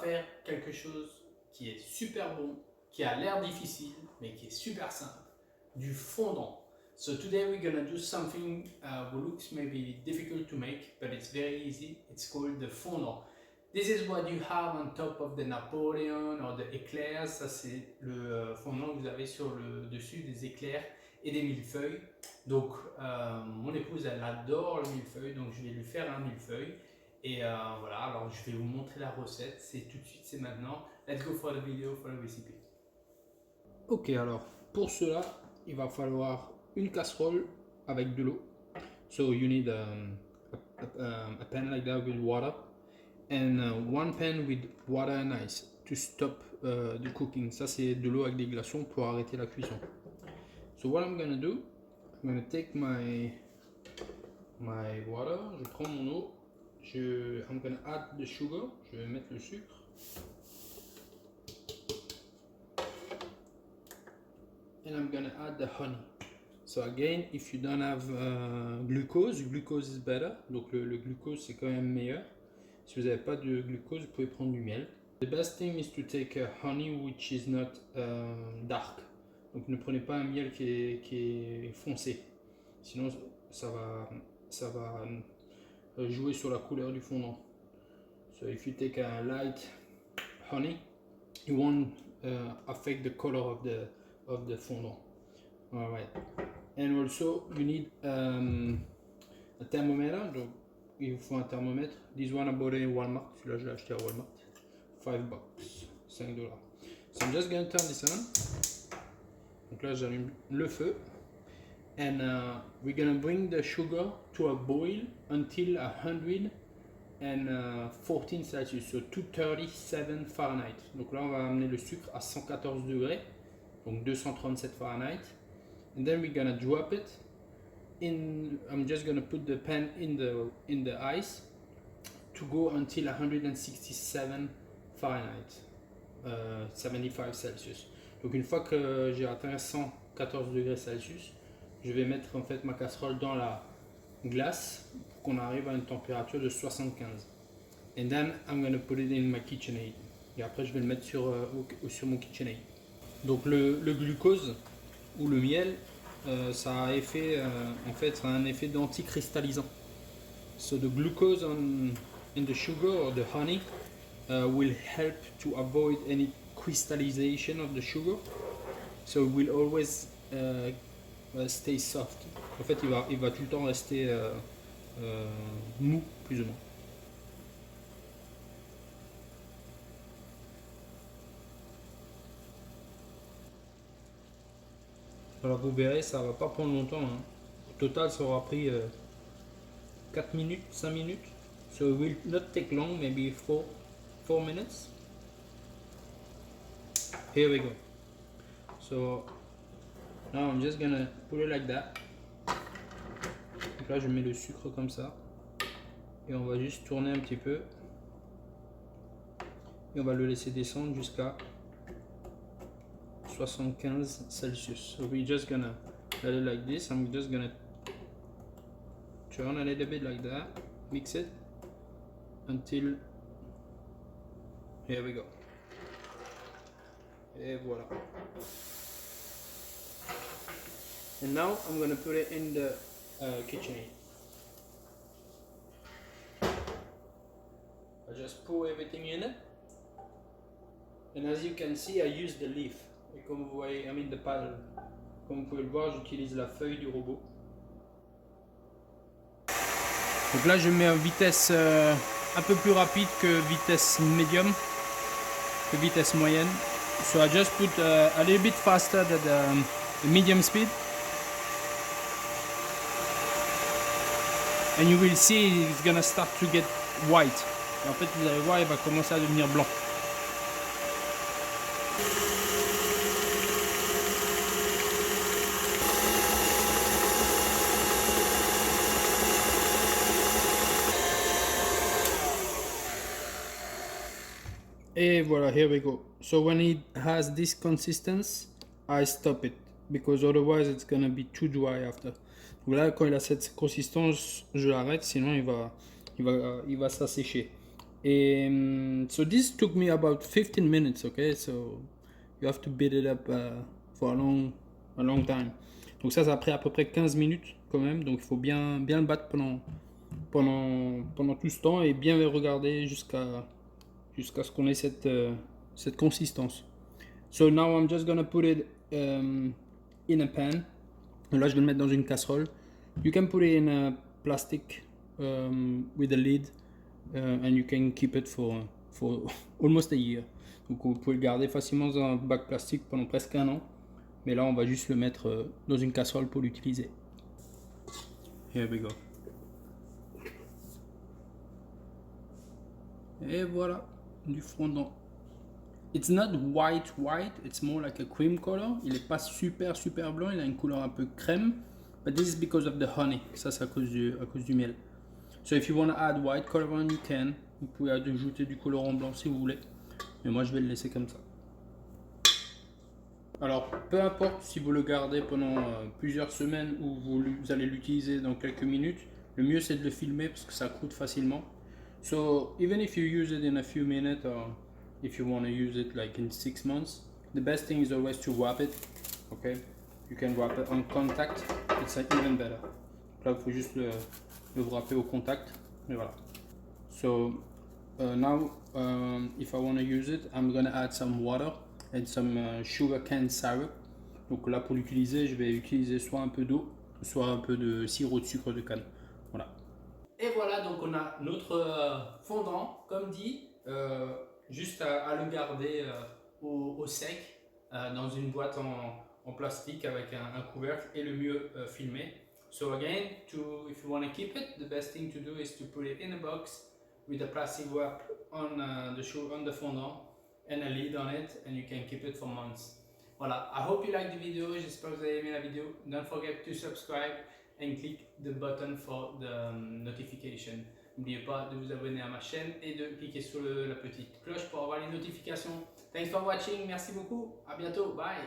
faire quelque chose qui est super bon, qui a l'air difficile, mais qui est super simple. Du fondant. So today we're gonna do something who looks maybe difficult to make, but it's very easy. It's called the fondant. This is what you have on top of the Napoleon or the éclairs. Ça c'est le fondant que vous avez sur le dessus des éclairs et des millefeuilles. Donc mon épouse elle adore le millefeuille, donc je vais lui faire un millefeuille. Et voilà, alors je vais vous montrer la recette. C'est tout de suite, c'est maintenant. Let's go for the video, for the recipe. Ok, alors pour cela, il va falloir une casserole avec de l'eau. So you need a pan like that with water. And one pan with water and ice to stop the cooking. Ça c'est de l'eau avec des glaçons pour arrêter la cuisson. So what I'm gonna do, I'm gonna take my water. Je prends mon eau. I'm gonna add the sugar. Je vais mettre le sucre. And I'm gonna add the honey. So again, if you don't have glucose is better. Donc le glucose c'est quand même meilleur. Si vous n'avez pas de glucose, vous pouvez prendre du miel. The best thing is to take a honey which is not dark. Donc ne prenez pas un miel qui est foncé. Sinon ça va jouer sur la couleur du fondant. So if you take a light honey, it won't affect the color of the fondant. Alright. And also you need a thermometer. Donc il vous faut un thermomètre. This one I bought in Walmart. Celui-là je l'ai acheté à Walmart. $5. $5. So I'm just going to turn this on. Donc là j'allume le feu. And we're gonna bring the sugar to a boil until 114 Celsius, so 237 Fahrenheit. Donc là on va amener le sucre à 114 degrés, donc 237 Fahrenheit. And then we're gonna drop it in. I'm just gonna put the pan in the ice to go until 167 Fahrenheit, 75 Celsius. Donc une fois que j'ai atteint 114 degrés Celsius, je vais mettre en fait ma casserole dans la glace pour qu'on arrive à une température de 75. And then I'm gonna put it in my KitchenAid. Et après je vais le mettre sur mon KitchenAid. Donc le glucose ou le miel, ça a un effet d'anticristallisant. So the glucose in the sugar or the honey will help to avoid any crystallization of the sugar. So it will always stay soft. En fait, il va tout le temps rester mou, plus ou moins. Alors vous verrez, ça va pas prendre longtemps. Hein. Au total, ça aura pris 4 minutes, 5 minutes. So it will not take long, maybe 4 minutes. Here we go. So now I'm just gonna put it like that. Donc là, je mets le sucre comme ça. Et on va juste tourner un petit peu. Et on va le laisser descendre jusqu'à 75 Celsius. So we're just gonna let it like this. I'm just gonna turn a little bit like that. Mix it until. Here we go. Et voilà. And now I'm gonna put it in the KitchenAid. I just pour everything in it. And as you can see, I use the leaf. Et comme vous voyez, the paddle. Comme vous pouvez le voir, j'utilise la feuille du robot. Donc là, je mets en vitesse un peu plus rapide que vitesse medium, que vitesse moyenne. So I just put a little bit faster than the medium speed. And you will see it's gonna start to get white. Et en fait, vous allez voir, il va commencer à devenir blanc. Et voilà, here we go. So when it has this consistency, I stop it because otherwise it's gonna be too dry after. Donc là, quand il a cette consistance, je l'arrête, sinon il va s'assécher. So this took me about 15 minutes, okay? So you have to beat it up for a long time. Donc ça a pris à peu près 15 minutes quand même. Donc il faut bien le battre pendant tout ce temps et bien le regarder jusqu'à ce qu'on ait cette consistance. So now I'm just gonna put it in a pan. Là, je vais le mettre dans une casserole. You can put it in a plastic with a lid and you can keep it for almost a year. Donc vous pouvez le garder facilement dans un bac plastique pendant presque un an. Mais là, on va juste le mettre dans une casserole pour l'utiliser. Here we go. Et voilà, du fondant. It's not white, it's more like a cream color. Il n'est pas super blanc, il a une couleur un peu crème. But this is because of the honey. Ça, c'est à cause du miel. So if you want to add white colorant, you can. Vous pouvez ajouter du colorant blanc si vous voulez. Mais moi, je vais le laisser comme ça. Alors, peu importe si vous le gardez pendant plusieurs semaines ou vous allez l'utiliser dans quelques minutes, le mieux c'est de le filmer parce que ça croûte facilement. So, even if you use it in a few minutes or if you want to use it like in 6 months, the best thing is always to wrap it. Okay? You can wrap it on contact, it's even better. Là, il faut juste le wrapper au contact. Et voilà. So, now, if I want to use it, I'm gonna add some water and some sugar cane syrup. Donc là, pour l'utiliser, je vais utiliser soit un peu d'eau, soit un peu de sirop de sucre de canne. Voilà. Et voilà, donc on a notre fondant, comme dit, juste à le garder au sec dans une boîte en plastique avec un couvercle et le mieux filmé. So again, if you want to keep it, the best thing to do is to put it in a box with a plastic wrap on the fondant and a lid on it, and you can keep it for months. Voilà, I hope you like the video, j'espère que vous avez aimé la vidéo. Don't forget to subscribe and click the button for the notification. N'oubliez pas de vous abonner à ma chaîne et de cliquer sur la petite cloche pour avoir les notifications. Thanks for watching, merci beaucoup, à bientôt, bye.